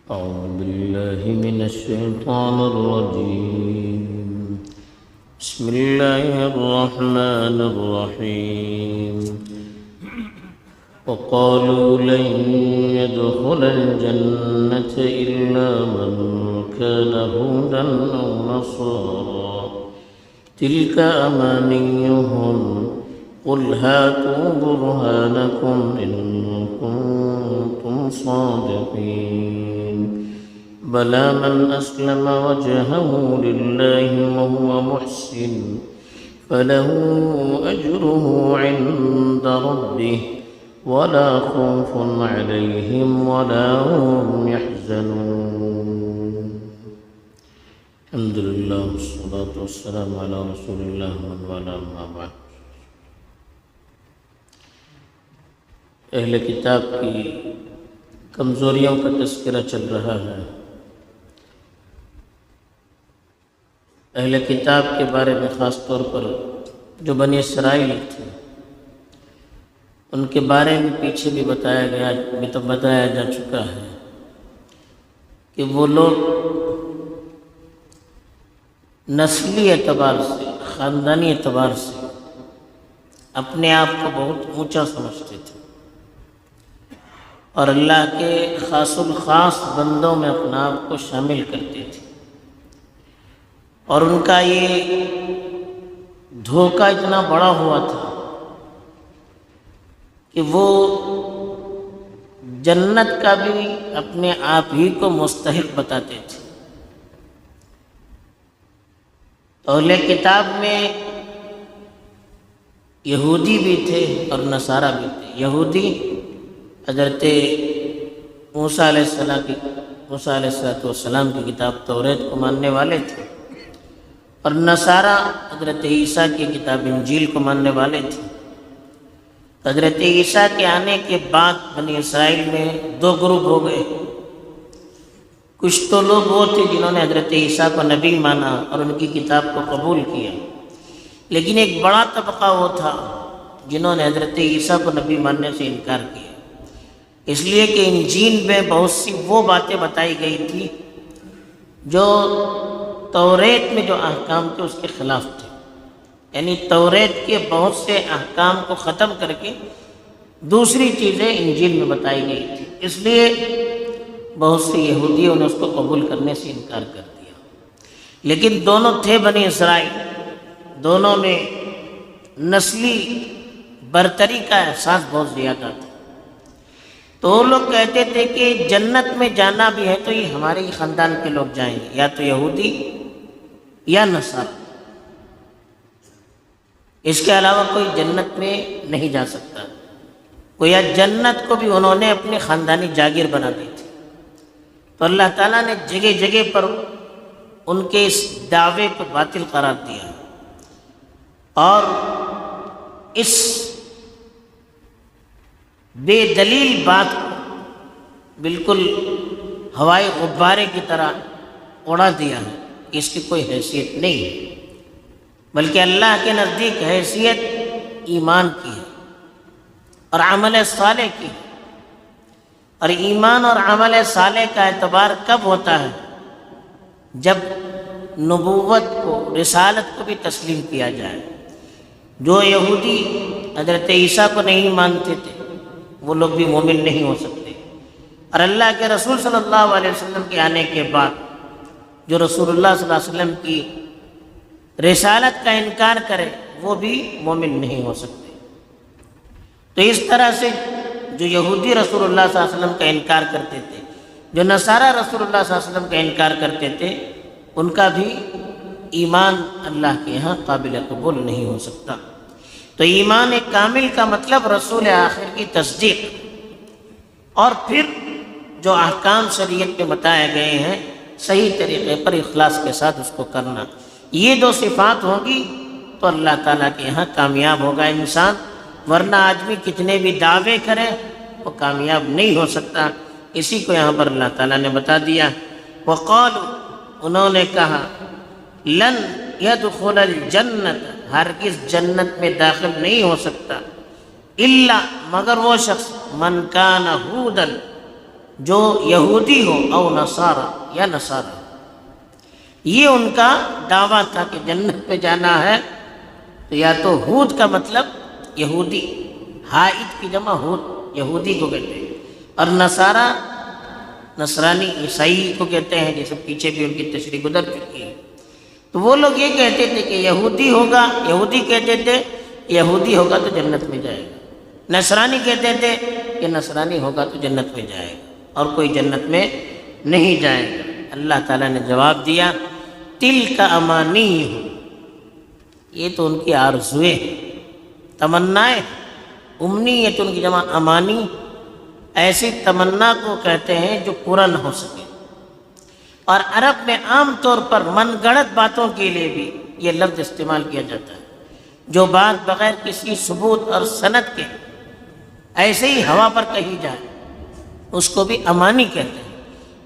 أعوذ بالله من الشيطان الرجيم. بسم الله الرحمن الرحيم. وقالوا لن يدخل الجنة إلا من كان هودا أو نصارى تلك أمانيهم قل هاتوا برهانكم إن كنتم صادقين بلى من أسلم وجهه لله وهو محسن فله أجره عند ربه ولا خوف عليهم ولا هم يحزنون. الحمد لله والصلاة والسلام على رسول الله من والاه أما بعد. اہل کتاب کی کمزوریوں کا تذکرہ چل رہا ہے. اہل کتاب کے بارے میں خاص طور پر جو بنی اسرائیل تھے ان کے بارے میں پیچھے بھی بتایا جا چکا ہے کہ وہ لوگ نسلی اعتبار سے خاندانی اعتبار سے اپنے آپ کو بہت اونچا سمجھتے تھے اور اللہ کے خاص الخاص بندوں میں اپنا آپ کو شامل کرتے تھے. اور ان کا یہ دھوکہ اتنا بڑا ہوا تھا کہ وہ جنت کا بھی اپنے آپ ہی کو مستحق بتاتے تھے. اہل کتاب میں یہودی بھی تھے اور نصارہ بھی تھے. یہودی حضرت موسیٰ علیہ السلام کی کتاب توریت کو ماننے والے تھے اور نصارہ حضرت عیسیٰ کی کتاب انجیل کو ماننے والے تھے. حضرت عیسیٰ کے آنے کے بعد بنی اسرائیل میں دو گروپ ہو گئے. کچھ تو لوگ وہ تھے جنہوں نے حضرت عیسیٰ کو نبی مانا اور ان کی کتاب کو قبول کیا، لیکن ایک بڑا طبقہ وہ تھا جنہوں نے حضرت عیسیٰ کو نبی ماننے سے انکار کیا، اس لیے کہ انجیل میں بہت سی وہ باتیں بتائی گئی تھی جو توریت میں جو احکام تھے اس کے خلاف تھے. یعنی توریت کے بہت سے احکام کو ختم کر کے دوسری چیزیں انجیل میں بتائی گئی تھی، اس لیے بہت سے یہودیوں نے اس کو قبول کرنے سے انکار کر دیا. لیکن دونوں تھے بنی اسرائیل، دونوں میں نسلی برتری کا احساس بہت زیادہ تھا. تو وہ لوگ کہتے تھے کہ جنت میں جانا بھی ہے تو یہ ہمارے ہی خاندان کے لوگ جائیں گے، یا تو یہودی یا نصارہ، اس کے علاوہ کوئی جنت میں نہیں جا سکتا. گویا جنت کو بھی انہوں نے اپنی خاندانی جاگیر بنا دی تھی. تو اللہ تعالیٰ نے جگہ جگہ پر ان کے اس دعوے کو باطل قرار دیا اور اس بے دلیل بات کو بالکل ہوائی غبارے کی طرح اڑا دیا ہے کہ اس کی کوئی حیثیت نہیں ہے، بلکہ اللہ کے نزدیک حیثیت ایمان کی ہے اور عمل صالح کی ہے. اور ایمان اور عمل صالح کا اعتبار کب ہوتا ہے؟ جب نبوت کو، رسالت کو بھی تسلیم کیا جائے. جو یہودی حضرت عیسیٰ کو نہیں مانتے تھے وہ لوگ بھی مومن نہیں ہو سکتے، اور اللہ کے رسول صلی اللہ علیہ وسلم کے آنے کے بعد جو رسول اللہ صلی اللہ علیہ وسلم کی رسالت کا انکار کرے وہ بھی مومن نہیں ہو سکتے. تو اس طرح سے جو یہودی رسول اللہ صلی اللہ علیہ وسلم کا انکار کرتے تھے، جو نصارہ رسول اللہ صلی اللہ علیہ وسلم کا انکار کرتے تھے، ان کا بھی ایمان اللہ کے یہاں قابل قبول نہیں ہو سکتا. تو ایمان کامل کا مطلب رسول آخر کی تصدیق اور پھر جو احکام شریعت میں بتائے گئے ہیں صحیح طریقے پر اخلاص کے ساتھ اس کو کرنا. یہ دو صفات ہوگی تو اللہ تعالیٰ کے یہاں کامیاب ہوگا انسان، ورنہ آدمی کتنے بھی دعوے کرے وہ کامیاب نہیں ہو سکتا. اسی کو یہاں پر اللہ تعالیٰ نے بتا دیا. وقالوا، انہوں نے کہا، لن يدخل الجنت، ہرگز جنت میں داخل نہیں ہو سکتا، الا، مگر وہ شخص، من کان ہودن، جو یہودی ہو او نصارہ یا نصارہ، یہ ان کا دعویٰ تھا کہ جنت پہ جانا ہے تو یا تو ہود کا مطلب یہودی، حائد کی جمع ہود، یہودی کو کہتے ہیں، اور نصارہ نصرانی عیسائی کو کہتے ہیں، جیسے پیچھے بھی ان کی تشریح گزر چکی ہے۔ تو وہ لوگ یہ کہتے تھے کہ یہودی ہوگا، یہودی کہتے تھے یہودی ہوگا تو جنت میں جائے گا، نصرانی کہتے تھے کہ نصرانی ہوگا تو جنت میں جائے گا، اور کوئی جنت میں نہیں جائے گا۔ اللہ تعالیٰ نے جواب دیا تلک امانیہم، یہ تو ان کی آرزویں ہیں، تمنائیں، امنیت ان کی جمع امانی، ایسی تمنا کو کہتے ہیں جو پورا نہ ہو سکے۔ اور عرب میں عام طور پر من گڑت باتوں کے لیے بھی یہ لفظ استعمال کیا جاتا ہے، جو بات بغیر کسی ثبوت اور سند کے ایسے ہی ہوا پر کہی جائے، اس کو بھی امانی کہتے ہیں۔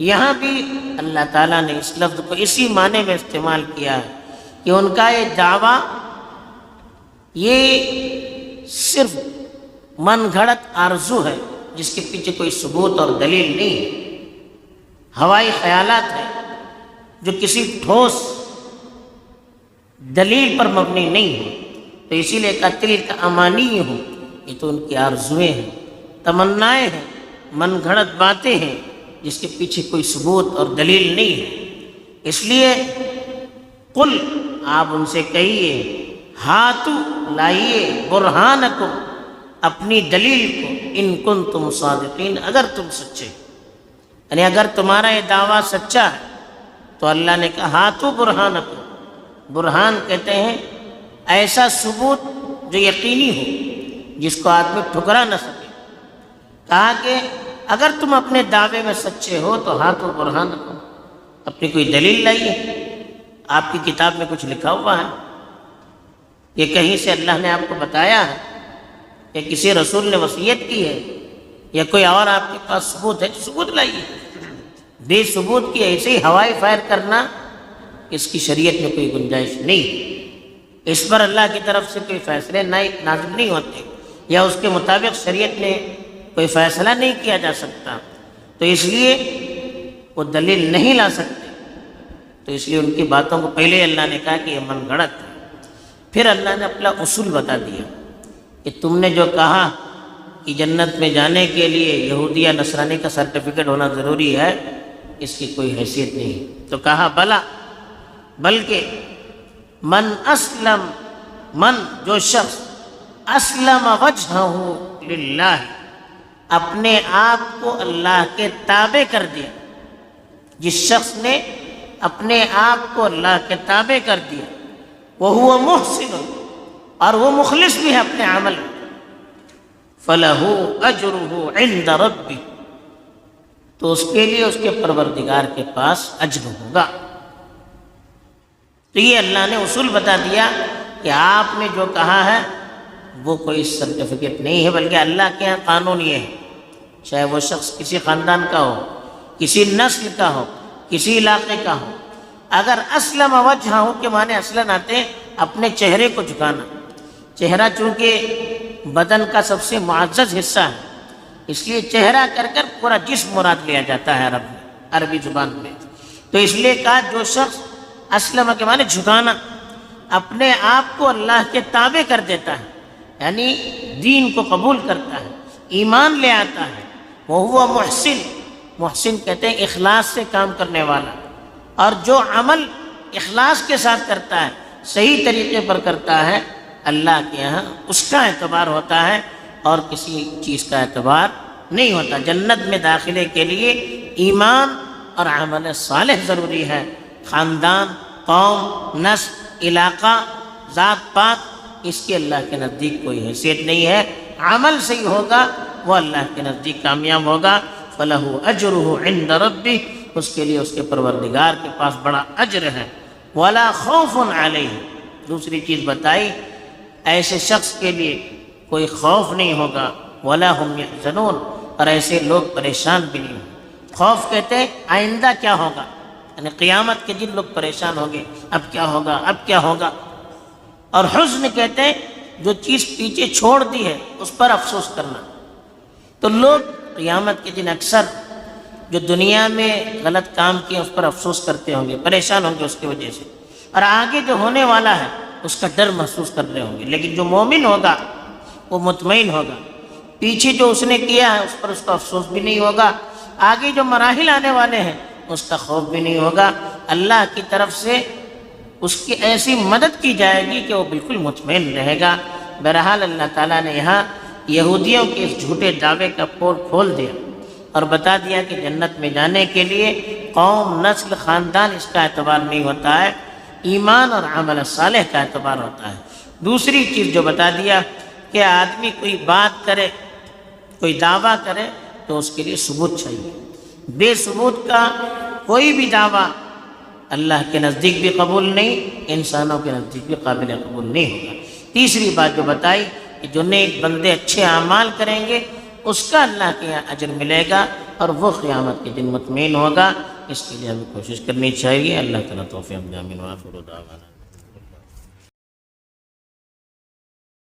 یہاں بھی اللہ تعالیٰ نے اس لفظ کو اسی معنی میں استعمال کیا ہے کہ ان کا یہ دعویٰ یہ صرف من گھڑت آرزو ہے، جس کے پیچھے کوئی ثبوت اور دلیل نہیں ہے، ہوائی خیالات ہیں جو کسی ٹھوس دلیل پر مبنی نہیں ہے۔ تو اسی لیے قتل کا امانی ہوں، یہ تو ان کی آرزویں ہیں، تمنائیں ہیں، من گھڑت باتیں ہیں جس کے پیچھے کوئی ثبوت اور دلیل نہیں ہے۔ اس لیے قل، آپ ان سے کہیے، ہاتو، لائیے، برہانکم، اپنی دلیل کو، ان کنتم صادقین، اگر تم سچے، یعنی اگر تمہارا یہ دعویٰ سچا ہے تو اللہ نے کہا ہاتو برہانکم، برہان کہتے ہیں ایسا ثبوت جو یقینی ہو، جس کو آدمی ٹھکرا نہ سکے۔ کہا کہ اگر تم اپنے دعوے میں سچے ہو تو ہاتو برہانکم، اپنی کوئی دلیل لائیے۔ آپ کی کتاب میں کچھ لکھا ہوا ہے، یہ کہیں سے اللہ نے آپ کو بتایا ہے، یا کسی رسول نے وصیت کی ہے، یا کوئی اور آپ کے پاس ثبوت ہے تو ثبوت لائیے۔ بے ثبوت کی ایسے ہی ہوائی فائر کرنا، اس کی شریعت میں کوئی گنجائش نہیں، اس پر اللہ کی طرف سے کوئی فیصلے نازل نہیں ہوتے، یا اس کے مطابق شریعت میں کوئی فیصلہ نہیں کیا جا سکتا، تو اس لیے وہ دلیل نہیں لا سکتے۔ تو اس لیے ان کی باتوں کو پہلے اللہ نے کہا کہ یہ من گھڑت ہے۔ پھر اللہ نے اپنا اصول بتا دیا کہ تم نے جو کہا کہ جنت میں جانے کے لیے یہودی یا نصرانی کا سرٹیفکیٹ ہونا ضروری ہے، اس کی کوئی حیثیت نہیں۔ تو کہا بلا، بلکہ من اسلم، من جو شخص اسلم وجہہ للہ، اپنے آپ کو اللہ کے تابع کر دیا، جس شخص نے اپنے آپ کو اللہ کے تابع کر دیا، وہو محسن، اور وہ مخلص بھی ہے اپنے عمل میں، فَلَهُ أَجْرُهُ عِنْدَ رَبِّهِ، تو اس کے لیے اس کے پروردگار کے پاس اجر ہوگا۔ تو یہ اللہ نے اصول بتا دیا کہ آپ نے جو کہا ہے وہ کوئی سرٹیفکیٹ نہیں ہے، بلکہ اللہ کے یہاں قانون یہ ہے، چاہے وہ شخص کسی خاندان کا ہو، کسی نسل کا ہو، کسی علاقے کا ہو، اگر اسلم وجہہ کے معنی اصلاً آتے ہیں اپنے چہرے کو جھکانا۔ چہرہ چونکہ بدن کا سب سے معزز حصہ ہے، اس لیے چہرہ کر کر پورا جسم مراد لیا جاتا ہے عربی زبان میں۔ تو اس لیے کہا جو شخص اسلم کے معنی جھکانا، اپنے آپ کو اللہ کے تابع کر دیتا ہے، یعنی دین کو قبول کرتا ہے، ایمان لے آتا ہے، وہ محسن، محسن کہتے ہیں اخلاص سے کام کرنے والا، اور جو عمل اخلاص کے ساتھ کرتا ہے، صحیح طریقے پر کرتا ہے، اللہ کے یہاں اس کا اعتبار ہوتا ہے اور کسی چیز کا اعتبار نہیں ہوتا۔ جنت میں داخلے کے لیے ایمان اور عمل صالح ضروری ہے، خاندان، قوم، نسل، علاقہ، ذات پات، اس کی اللہ کے نزدیک کوئی حیثیت نہیں ہے۔ عمل صحیح ہوگا وہ اللہ کے نزدیک کامیاب ہوگا۔ فَلَهُ أَجْرُهُ عِنْدَ رَبِّهِ، اس کے لیے اس کے پروردگار کے پاس بڑا اجر ہے۔ وَلَا خَوْفٌ عَلَيْهِ، دوسری چیز بتائی، ایسے شخص کے لیے کوئی خوف نہیں ہوگا۔ وَلَا هُمْ يَحْزَنُونَ، اور ایسے لوگ پریشان بھی نہیں ہوں۔ خوف کہتے ہیں آئندہ کیا ہوگا، یعنی قیامت کے دن لوگ پریشان ہوں گے، اب کیا ہوگا، اب کیا ہوگا۔ اور حزن کہتے ہیں جو چیز پیچھے چھوڑ دی ہے اس پر افسوس کرنا۔ تو لوگ قیامت کے دن اکثر جو دنیا میں غلط کام کیے اس پر افسوس کرتے ہوں گے، پریشان ہوں گے اس کی وجہ سے، اور آگے جو ہونے والا ہے اس کا ڈر محسوس کر رہے ہوں گے، لیکن جو مومن ہوگا وہ مطمئن ہوگا، پیچھے جو اس نے کیا ہے اس پر اس کا افسوس بھی نہیں ہوگا، آگے جو مراحل آنے والے ہیں اس کا خوف بھی نہیں ہوگا، اللہ کی طرف سے اس کی ایسی مدد کی جائے گی کہ وہ بالکل مطمئن رہے گا۔ بہرحال اللہ تعالیٰ نے یہاں یہودیوں کے اس جھوٹے دعوے کا پول کھول دیا اور بتا دیا کہ جنت میں جانے کے لیے قوم، نسل، خاندان اس کا اعتبار نہیں ہوتا ہے، ایمان اور عمل صالح کا اعتبار ہوتا ہے۔ دوسری چیز جو بتا دیا کہ آدمی کوئی بات کرے، کوئی دعویٰ کرے تو اس کے لیے ثبوت چاہیے، بے ثبوت کا کوئی بھی دعویٰ اللہ کے نزدیک بھی قبول نہیں، انسانوں کے نزدیک بھی قابل قبول نہیں ہوگا۔ تیسری بات جو بتائی کہ جو نیک بندے اچھے اعمال کریں گے اس کا اللہ کے یہاں اجر ملے گا اور وہ قیامت کے دن مطمئن ہوگا۔ اس کے لیے ہمیں کوشش کرنی چاہیے۔ اللہ تعالیٰ توفیق عطا فرمائے۔ آمین۔ وآخر دعوانا